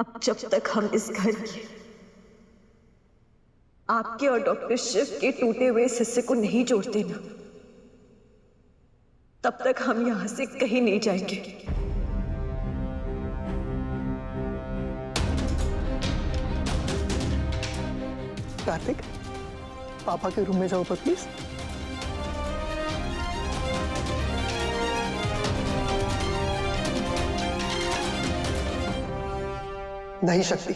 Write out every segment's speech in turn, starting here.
अब जब तक हम इस घर के आपके और डॉक्टर शिव के टूटे हुए इस हिस्से को नहीं जोड़ते ना, तब तक हम यहां से कहीं नहीं जाएंगे। कार्तिक, पापा के रूम में जाओ तो प्लीज। नहीं शक्ति,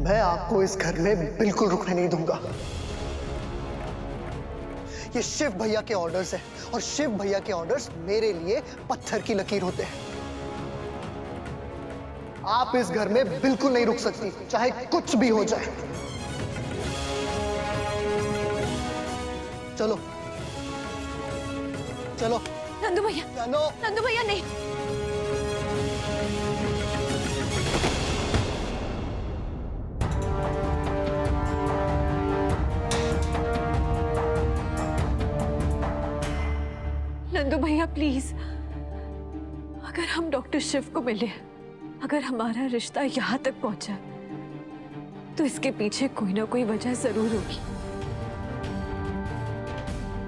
मैं आपको इस घर में बिल्कुल रुकने नहीं दूंगा। ये शिव भैया के ऑर्डर्स हैं और शिव भैया के ऑर्डर्स मेरे लिए पत्थर की लकीर होते हैं। आप इस घर में बिल्कुल नहीं रुक सकती, चाहे कुछ भी हो जाए। चलो चलो नंदू भैया, चलो। नंदू भैया नहीं। नंदू भैया प्लीज, अगर हम डॉक्टर शिव को मिले, अगर हमारा रिश्ता यहाँ तक पहुंचा, तो इसके पीछे कोई ना कोई वजह जरूर होगी।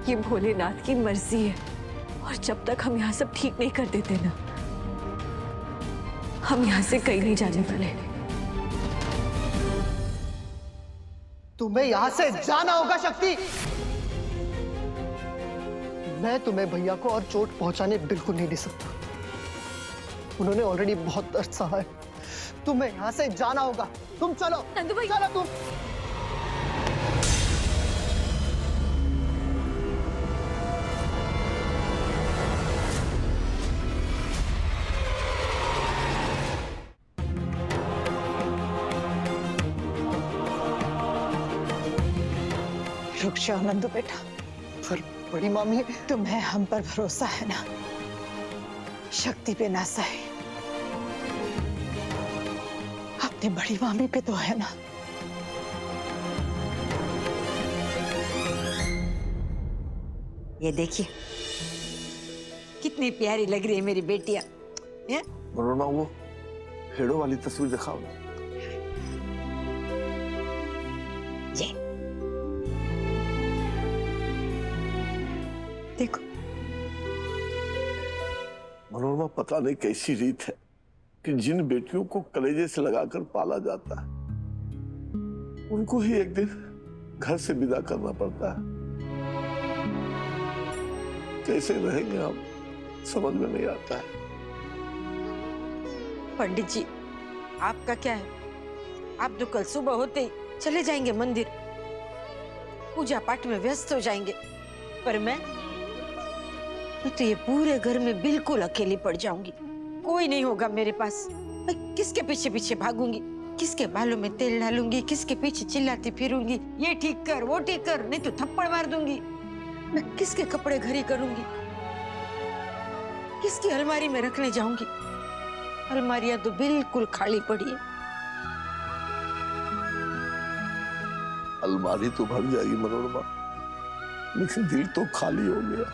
ये भोलेनाथ की मर्जी है, और जब तक हम यहाँ सब ठीक नहीं कर देते ना, हम यहाँ से कहीं नहीं जाने वाले। तुम्हें यहां से जाना होगा शक्ति। मैं तुम्हें भैया को और चोट पहुंचाने बिल्कुल नहीं दे सकता। उन्होंने ऑलरेडी बहुत दर्द सहा है। तुम्हें यहां से जाना होगा। तुम चलो नंदू भैया, चलो तुम। रुक जाओ नंदू बेटा। पर बड़ी मामी, तुम्हें हम पर भरोसा है ना? शक्ति पे ना सहे, अपनी बड़ी मामी पे तो है ना? ये देखिए कितनी प्यारी लग रही है मेरी बेटिया। मनोरमा, वो हेड़ो वाली तस्वीर दिखाओ ना। ये देखो। मनोरमा, पता नहीं कैसी रीत है कि जिन बेटियों को कलेजे से लगाकर पाला जाता है, उनको ही एक दिन घर से विदा करना पड़ता है। कैसे रहेंगे हम, समझ में नहीं आता है। पंडित जी, आपका क्या है? आप तो कल सुबह होते ही चले जाएंगे मंदिर, पूजा पाठ में व्यस्त हो जाएंगे, पर मैं तो ये पूरे घर में बिल्कुल अकेली पड़ जाऊंगी। कोई नहीं होगा मेरे पास। मैं किसके पीछे पीछे भागूंगी? किसके बालों में तेल डालूंगी? किसके पीछे चिल्लाती फिरूंगी, ये ठीक कर, वो ठीक कर, नहीं तो थप्पड़ मार दूंगी? मैं किसके कपड़े घड़ी करूंगी? किसकी अलमारी में रखने जाऊंगी? अलमारियां तो बिल्कुल खाली पड़ी है। अलमारी तो भर जाएगी मनोरमा, लेकिन दिल तो खाली हो गया।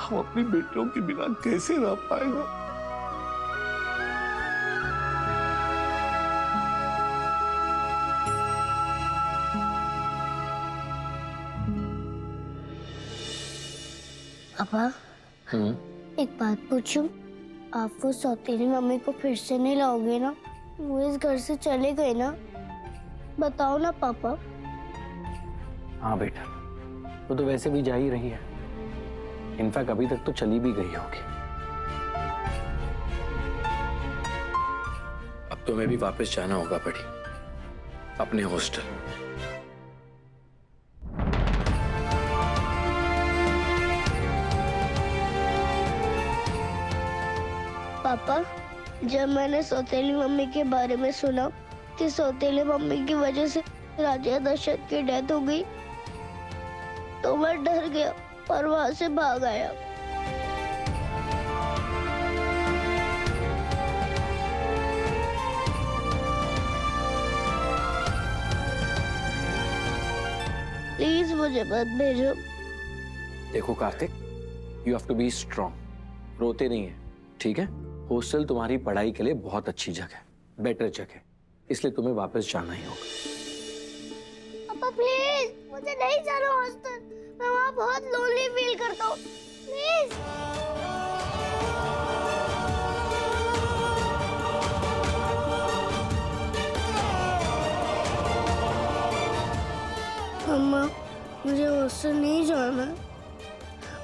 हम अपनी बेटियों के बिना कैसे रह पाएंगे? पापा, एक बात पूछूं? आप वो सौतेली मम्मी को फिर से नहीं लाओगे ना? वो इस घर से चले गए ना? बताओ ना पापा। हाँ बेटा, वो तो वैसे भी जा ही रही है। इनफैक्ट अभी तक तो चली भी गई होगी। अब तुम्हें भी वापस जाना होगा बड़ी, अपने हॉस्टल। पापा, जब मैंने सौतेली मम्मी के बारे में सुना कि सौतेली मम्मी की वजह से राजा दशरथ की डेथ हो गई, तो मैं डर गया और वहां से भाग आया। प्लीज मुझे मत भेजो। देखो Kartik, you have to be strong. रोते नहीं है, ठीक है? हॉस्टल तुम्हारी पढ़ाई के लिए बहुत अच्छी जगह है। बेटर जगह, इसलिए तुम्हें वापस जाना ही होगा। पापा प्लीज, मुझे नहीं जाना हॉस्टल। मैं वहाँ बहुत लोनली फील करता हूँ, प्लीज। मम्मा, मुझे हॉस्टल नहीं जाना है।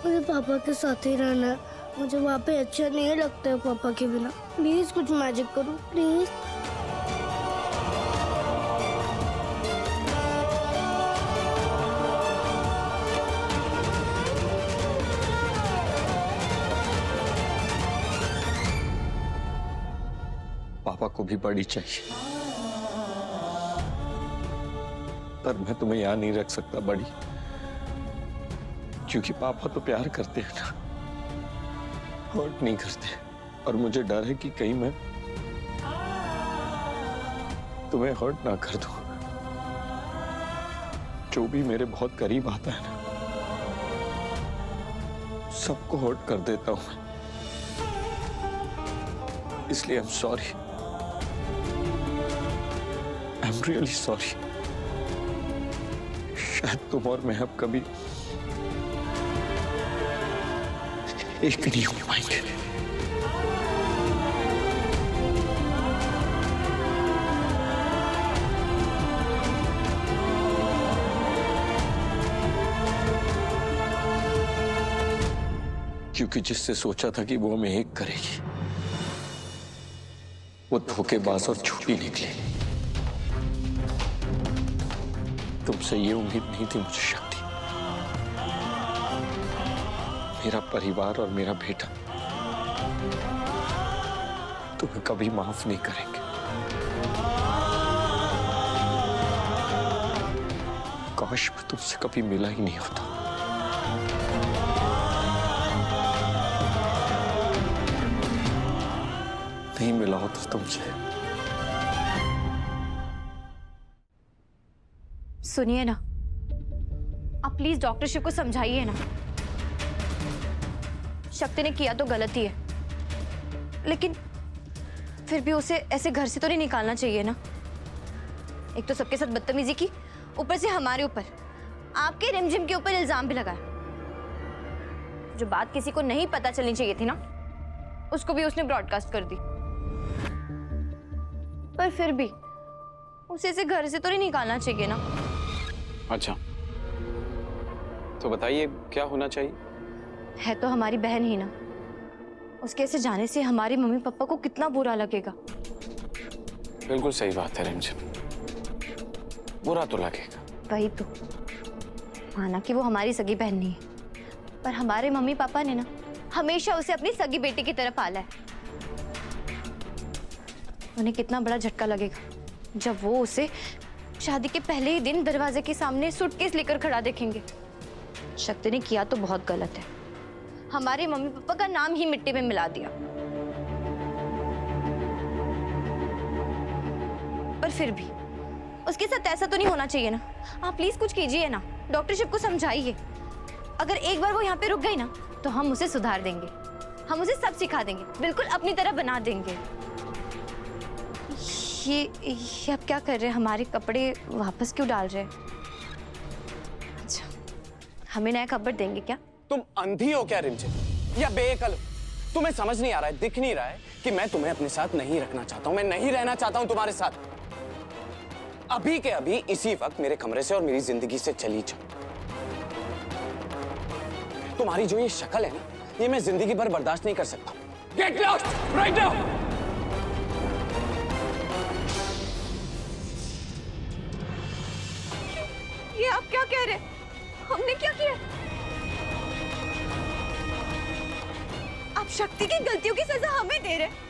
मुझे पापा के साथ ही रहना है। मुझे वहाँ पे अच्छा नहीं लगता है पापा के बिना। प्लीज कुछ मैजिक करो, प्लीज। पापा को भी बड़ी चाहिए, पर मैं तुम्हें यहां नहीं रख सकता बड़ी, क्योंकि पापा तो प्यार करते हैं ना, हर्ट नहीं करते। और मुझे डर है कि कहीं मैं तुम्हें हर्ट ना कर दूं। जो भी मेरे बहुत करीब आता है ना, सबको हर्ट कर देता हूं मैं। इसलिए I am sorry, I am really sorry. शायद तुम और मैं अब कभी एक नहीं हो पाएंगे। क्योंकि जिससे सोचा था कि वो हमें एक करेगी, वो धोखेबाज और झूठी निकली। तुमसे ये उम्मीद नहीं थी मुझे शक्ति। मेरा परिवार और मेरा बेटा तुम्हें कभी माफ नहीं करेंगे। काश मैं तुमसे कभी मिला ही नहीं होता। नहीं मिला होता तुमसे। सुनिए ना, आप प्लीज डॉक्टर शिव को समझाइए ना। शक्ति ने किया तो गलती है, लेकिन फिर भी उसे ऐसे घर से तो नहीं निकालना चाहिए ना। एक तो सबके साथ बदतमीजी की, ऊपर से हमारे ऊपर, आपके रिमझिम के ऊपर इल्जाम भी लगाया। जो बात किसी को नहीं पता चलनी चाहिए थी ना, उसको भी उसने ब्रॉडकास्ट कर दी। पर फिर भी उसे ऐसे घर से तो नहीं निकालना चाहिए ना। अच्छा, तो बताइए क्या होना चाहिए? है तो हमारी बहन ही ना, उसके ऐसे जाने से हमारे मम्मी पापा को कितना बुरा लगेगा। बिल्कुल सही बात है रिमझिम, बुरा तो लगेगा। वही तो, माना कि वो हमारी सगी बहन नहीं है, पर हमारे मम्मी पापा ने ना हमेशा उसे अपनी सगी बेटी की तरह पाला है। उन्हें कितना बड़ा झटका लगेगा जब वो उसे शादी के पहले ही दिन दरवाजे के सामने सूटकेस लेकर खड़ा देखेंगे। शक्ति ने किया तो बहुत गलत है, हमारे मम्मी पापा का नाम ही मिट्टी में मिला दिया। पर फिर भी उसके साथ ऐसा तो नहीं होना चाहिए ना। आप प्लीज कुछ कीजिए ना, डॉक्टर शिव को समझाइए। अगर एक बार वो यहाँ पे रुक गई ना, तो हम उसे सुधार देंगे, हम उसे सब सिखा देंगे, बिल्कुल अपनी तरह बना देंगे। ये आप क्या कर रहे हैं? हमारे कपड़े वापस क्यों डाल रहे हैं? अच्छा, हमें नया कपड़े देंगे क्या? तुम अंधी हो क्या रिमझिम, या बेअकल? तुम्हें समझ नहीं आ रहा है, दिख नहीं रहा है कि मैं तुम्हें अपने साथ नहीं रखना चाहता हूं, मैं नहीं रहना चाहता हूं तुम्हारे साथ। अभी के अभी इसी वक्त मेरे कमरे से और मेरी जिंदगी से चली जाओ। तुम्हारी जो ये शक्ल है ना, ये मैं जिंदगी भर बर्दाश्त नहीं कर सकता। Get lost right now. ये आप क्या कह रहे हैं? हमने क्या किया? आप शक्ति की गलतियों की सजा हमें दे रहे हैं?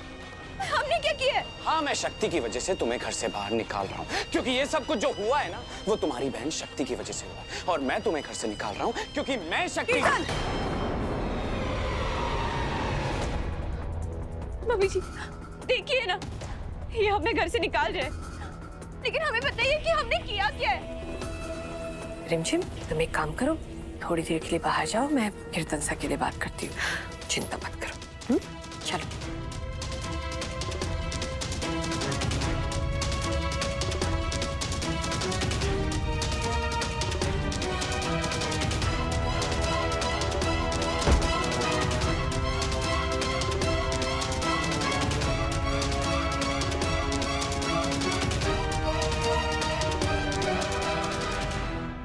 हमने क्या किया? हाँ, मैं शक्ति की वजह से तुम्हें घर से बाहर निकाल रहा हूँ, क्योंकि ये सब कुछ जो हुआ है ना, वो तुम्हारी बहन शक्ति की वजह से हुआ है। और मैं तुम्हें घर से निकाल रहा हूँ क्योंकि मैं शक्ति। मम्मी जी देखिए ना, ये हमें घर से निकाल रहे हैं, लेकिन हमें बताइए कि हमने किया क्या है। रिमझिम, तुम एक काम करो, थोड़ी देर के लिए बाहर जाओ, मैं कीर्तन सा के लिए बात करती हूँ। चिंता मत करो। चलो।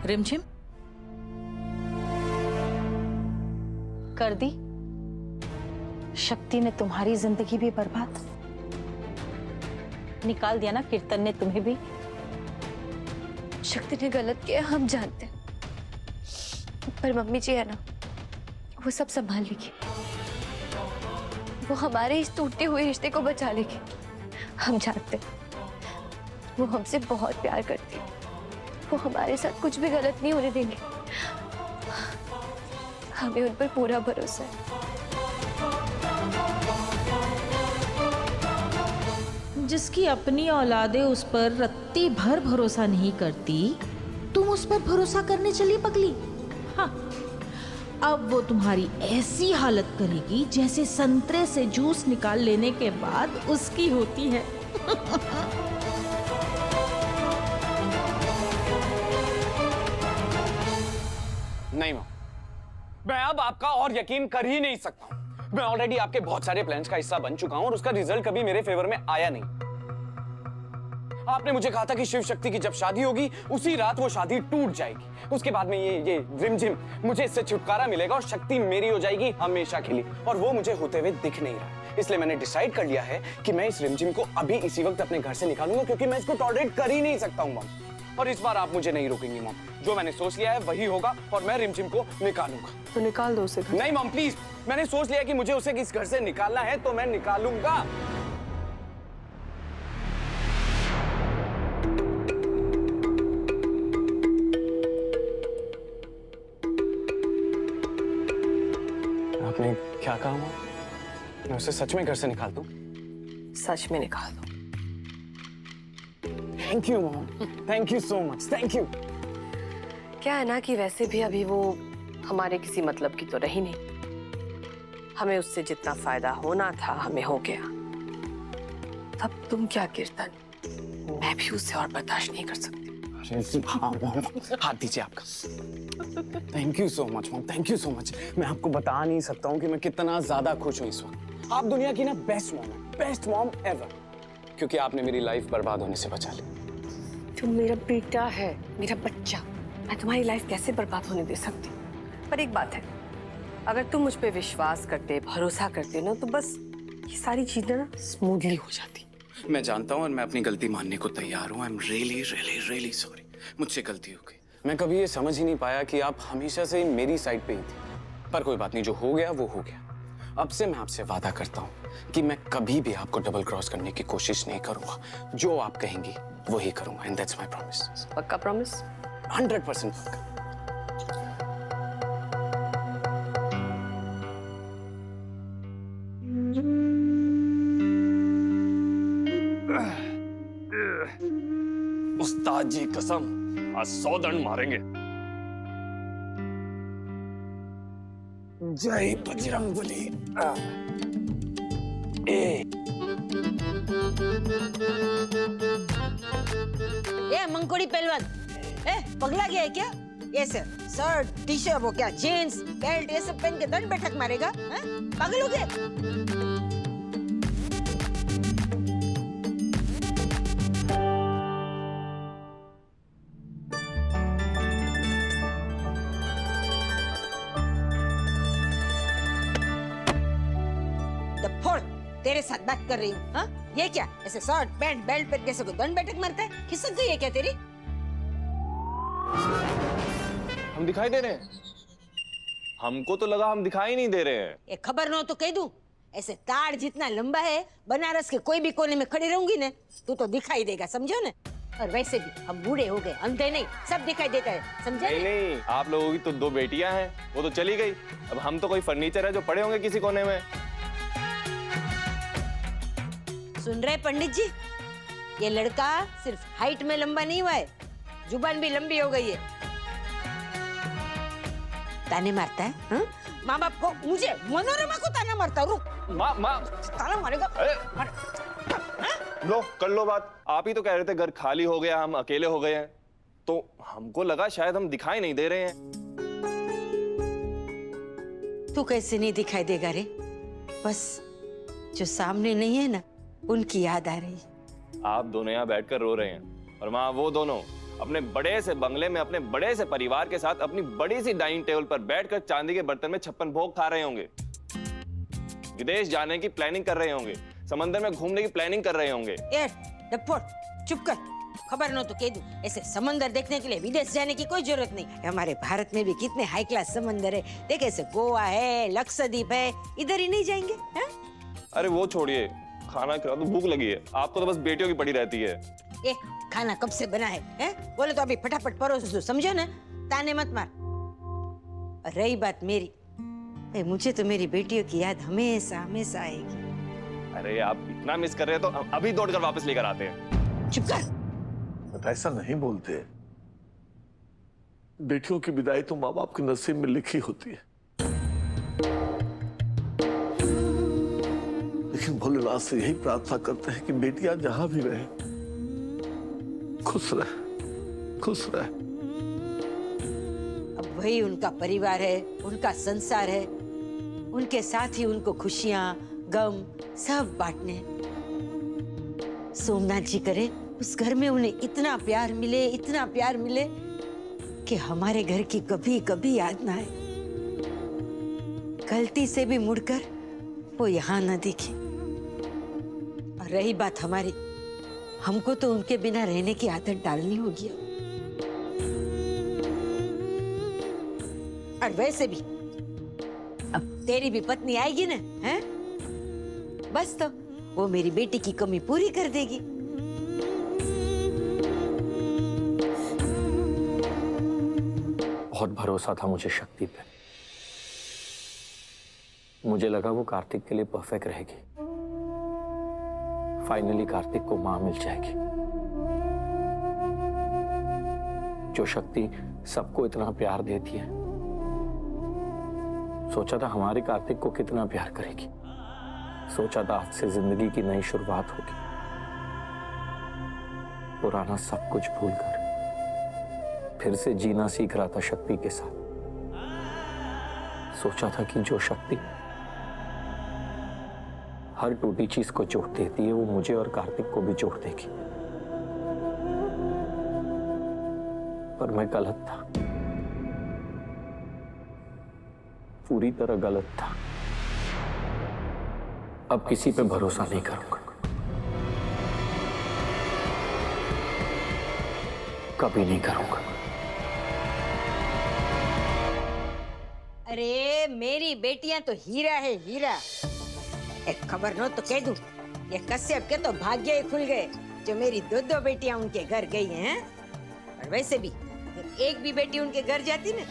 रिमझिम कर दी शक्ति ने तुम्हारी जिंदगी भी बर्बाद, निकाल दिया ना कीर्तन ने तुम्हें भी। शक्ति ने गलत किया, हम जानते हैं, पर मम्मी जी है ना, वो सब संभाल लेगी। वो हमारे इस टूटे हुए रिश्ते को बचा लेगी। हम जानते हैं, वो हमसे बहुत प्यार करती है। वो हमारे साथ कुछ भी गलत नहीं होने देंगे। हमें उन पर पूरा भरोसा है। जिसकी अपनी औलादे उस पर रत्ती भर भरोसा नहीं करती, तुम उस पर भरोसा करने चली पगली। हाँ, अब वो तुम्हारी ऐसी हालत करेगी जैसे संतरे से जूस निकाल लेने के बाद उसकी होती है। नहीं मां, मैं अब आपका और यकीन कर ही नहीं सकता हूं। मैं ऑलरेडी आपके बहुत सारे प्लान्स का हिस्सा बन चुका हूं और उसका रिजल्ट कभी मेरे फेवर में आया नहीं। आपने मुझे कहा था कि शिव शक्ति की जब शादी होगी उसी रात वो शादी टूट जाएगी। उसके बाद में ये रिमझिम, मुझे इससे छुटकारा मिलेगा और शक्ति मेरी हो जाएगी हमेशा के लिए, और वो मुझे होते हुए दिख नहीं रहा है। इसलिए मैंने डिसाइड कर लिया है कि मैं इस रिमझिम को अभी इसी वक्त अपने घर से निकालूंगा, क्योंकि मैं इसको टॉलरेट कर ही नहीं सकता हूँ मॉम। और इस बार आप मुझे नहीं रोकेंगी मॉम। जो मैंने सोच लिया है वही होगा और मैं रिमझिम को निकालूंगा। तो निकाल दो उसे। नहीं मॉम प्लीज, मैंने सोच लिया कि मुझे उसे इस घर से निकालना है तो मैं निकालूंगा। आपने क्या कहा मॉम? मैं उसे सच में घर से निकाल दूं? सच में निकाल दो। Thank you mom, thank you so much, thank you. क्या है ना कि वैसे भी अभी वो हमारे किसी मतलब की तो रही नहीं। हमें उससे जितना फायदा होना था हमें हो गया। तब तुम क्या कीर्तन, मैं भी उससे और बर्दाश्त नहीं कर सकती। हाँ मॉम, हाथ दीजिए आपका। Thank you so much mom, thank you so much. मैं आपको बता नहीं सकता हूँ कि मैं कितना ज्यादा खुश हूँ इस वक्त। आप दुनिया की ना बेस्ट मॉम है, बेस्ट मॉम एवर, क्योंकि आपने मेरी लाइफ बर्बाद होने से बचा ली। तुम मेरा बेटा है, मेरा बच्चा, मैं तुम्हारी लाइफ कैसे बर्बाद होने दे सकती? पर एक बात है, अगर तुम मुझ पे विश्वास करते, भरोसा करते ना, तो बस ये सारी चीजें ना स्मूथली हो जाती। मैं जानता हूँ और मैं अपनी गलती मानने को तैयार हूँ। I am really really really sorry, मुझसे गलती हो गई। मैं कभी ये समझ ही नहीं पाया कि आप हमेशा से मेरी साइड पे ही थी। पर कोई बात नहीं, जो हो गया वो हो गया। अब से मैं आपसे वादा करता हूँ कि मैं कभी भी आपको डबल क्रॉस करने की कोशिश नहीं करूंगा। जो आप कहेंगी वही करूंगा, एंड दैट्स माय प्रॉमिस। पक्का प्रॉमिस? 100% पक्का। उस्ताद जी कसम, आज 100 दंड मारेंगे। जय बजरंगबली। ए मंगकोड़ी पहलवान, पगला गया है क्या? ये शर्ट टी शर्ट, वो क्या जीन्स बेल्ट ये सब पहन के दंड बैठक मारेगा? पागल हो गए? तेरे साथ बात कर रही हूँ। हाँ, ये क्या ऐसे शर्ट पैंट बेल्ट पहन के सबको दंड बैठक मारता है? खिसक गई है क्या तेरी? हम दिखाई दे रहे हैं? हमको तो लगा हम दिखाई नहीं दे रहे हैं। ये खबर न हो तो कह दूं, ऐसे ताड़ जितना लंबा है, बनारस के कोई भी कोने में खड़ी रहूंगी ना, तू तो दिखाई देगा, समझो ना? और वैसे भी हम बूढ़े हो गए, अंधे नहीं, सब दिखाई देता है, समझे? नहीं, आप लोगों की तो 2 बेटियां हैं, वो तो चली गई। अब हम तो कोई फर्नीचर है जो पड़े होंगे किसी कोने में। सुन रहे पंडित जी, ये लड़का सिर्फ हाइट में लंबा नहीं हुआ है, जुबान भी लंबी हो गई है। ताने मारता है, हाँ? माँ बाप को, मुझे मनोरमा को ताना मारता। रुक, माँ ताना मारेगा। लो कर लो बात। आप ही तो कह रहे थे घर खाली हो गया, हम अकेले हो गए हैं, तो हमको लगा शायद हम दिखाई नहीं दे रहे हैं। तू कैसे नहीं दिखाई देगा रे? बस जो सामने नहीं है ना, उनकी याद आ रही है। आप दोनों यहाँ बैठकर रो रहे हैं और माँ वो दोनों अपने बड़े से बंगले में अपने बड़े से परिवार के साथ अपनी बड़ी सी डाइनिंग टेबल पर बैठकर चांदी के बर्तन में 56 भोग खा रहे होंगे, विदेश जाने की प्लानिंग कर रहे होंगे, समंदर में घूमने की प्लानिंग कर रहे होंगे। चुप कर, खबर न तो कह दूं, ऐसे समंदर देखने के लिए विदेश जाने की कोई जरूरत नहीं। हमारे भारत में भी कितने हाई क्लास समंदर है, देखे ऐसे गोवा है, लक्षद्वीप है, इधर ही नहीं जाएंगे है? अरे वो छोड़िए, खाना खिला दो, भूख लगी है। आपको तो बस बेटियों की पड़ी रहती है। खाना कब से बना है? बोले तो अभी फटाफट परोस दो, समझो ना, ताने मत मार। और रही बात मेरी, मुझे तो मेरी बेटियों की याद हमेशा हमेशा आएगी। अरे आप इतना मिस कर रहे हैं तो अभी दौड़कर वापस लेकर आते हैं। चुप कर। ऐसा नहीं बोलते, बेटियों की विदाई तो माँ बाप के नसीब में लिखी होती है। लेकिन भोलेनाथ से यही प्रार्थना करते हैं कि बेटियां जहां भी रहे खुश रहे, खुश रहे। अब वही उनका परिवार है, उनका संसार है, उनके साथ ही उनको खुशियां गम सब बांटने। सोमनाथ जी करे उस घर में उन्हें इतना प्यार मिले, इतना प्यार मिले कि हमारे घर की कभी कभी याद ना आए, गलती से भी मुड़कर वो यहाँ न दिखे। और रही बात हमारी, हमको तो उनके बिना रहने की आदत डालनी होगी। और वैसे भी अब तेरी भी पत्नी आएगी ना, हैं? बस तो वो मेरी बेटी की कमी पूरी कर देगी। बहुत भरोसा था मुझे शक्ति पे। मुझे लगा वो कार्तिक के लिए परफेक्ट रहेगी। फाइनली कार्तिक को मां मिल जाएगी। जो शक्ति सबको इतना प्यार देती है, सोचा था हमारे कार्तिक को कितना प्यार करेगी। सोचा था आज से जिंदगी की नई शुरुआत होगी। पुराना सब कुछ भूलकर फिर से जीना सीख रहा था शक्ति के साथ। सोचा था कि जो शक्ति हर टूटी चीज को जोड़ देती है, वो मुझे और कार्तिक को भी जोड़ देगी। पर मैं गलत था, पूरी तरह गलत था। अब किसी पे भरोसा नहीं करूंगा, कभी नहीं करूंगा। अरे मेरी बेटियां तो हीरा है, हीरा। एक खबर न तो कह दूं, ये कश्यप के तो भाग्य ही खुल गए जो मेरी दो बेटियां उनके घर गई हैं। और वैसे भी एक भी बेटी उनके घर जाती ना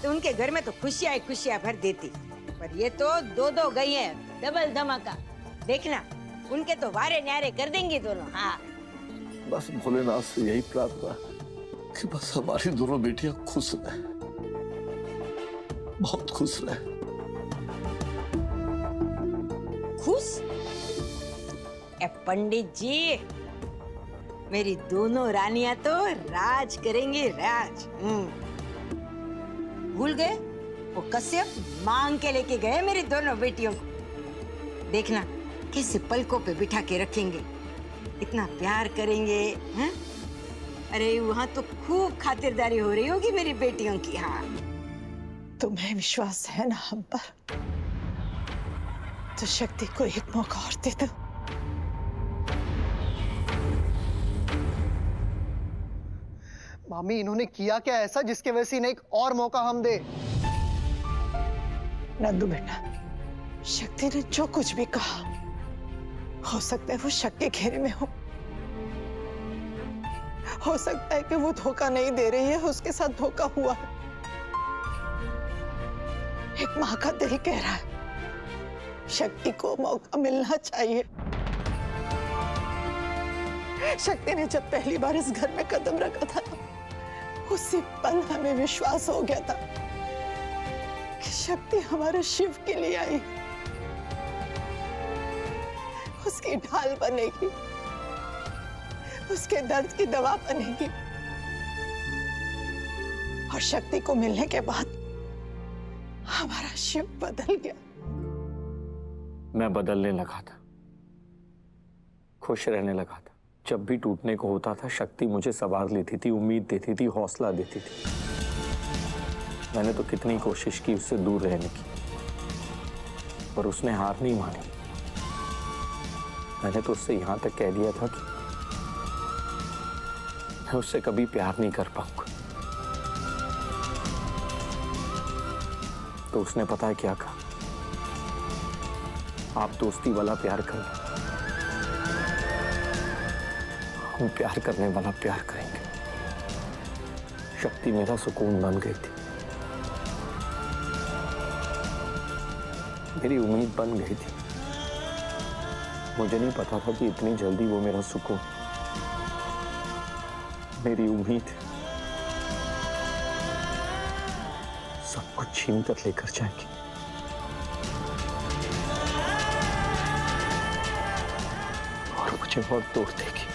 तो उनके घर में तो खुशियां खुशियां भर देती। पर ये तो दो गई हैं, डबल धमाका। देखना, उनके तो वारे न्यारे कर देंगे दोनों। हाँ, बस भोलेनाथ से यही प्रार्थना कि बस हमारी दोनों बेटियां खुश रहे, बहुत खुश रहे। खुश? ए पंडित जी, मेरी दोनों रानियां तो राज करेंगी, राज। भूल गए वो कश्यप मांग के लेके गए मेरी दोनों बेटियों को। देखना कैसे पलकों पे बिठा के रखेंगे, इतना प्यार करेंगे, हैं? अरे वहां तो खूब खातिरदारी हो रही होगी मेरी बेटियों की। हाँ, तुम्हें विश्वास है ना हम पर, तो शक्ति को एक मौका और दे दो। मामी, इन्होंने किया क्या ऐसा जिसके वजह से इन्हें एक और मौका हम दे? नंदू बेटा, शक्ति ने जो कुछ भी कहा, हो सकता है वो शक के घेरे में हो सकता है कि वो धोखा नहीं दे रही है, उसके साथ धोखा हुआ है। एक माँ का दिल कह रहा है शक्ति को मौका मिलना चाहिए। शक्ति ने जब पहली बार इस घर में कदम रखा था, उसी पल हमें विश्वास हो गया था कि शक्ति हमारे शिव के लिए आई, उसकी ढाल बनेगी, उसके दर्द की दवा बनेगी। और शक्ति को मिलने के बाद हमारा शिव बदल गया। मैं बदलने लगा था, खुश रहने लगा था, जब भी टूटने को होता था शक्ति मुझे संवार लेती थी, उम्मीद देती थी, हौसला देती थी। मैंने तो कितनी कोशिश की उससे दूर रहने की, पर उसने हार नहीं मानी। मैंने तो उससे यहां तक कह दिया था कि मैं उससे कभी प्यार नहीं कर पाऊंगा। तो उसने पता है क्या कहा? आप दोस्ती वाला प्यार करें, हम प्यार करने वाला प्यार करेंगे। शक्ति मेरा सुकून बन गई थी, मेरी उम्मीद बन गई थी। मुझे नहीं पता था कि इतनी जल्दी वो मेरा सुकून, मेरी उम्मीद सब कुछ छीन कर लेकर जाएंगी। और मुझे बहुत तोड़ देगी।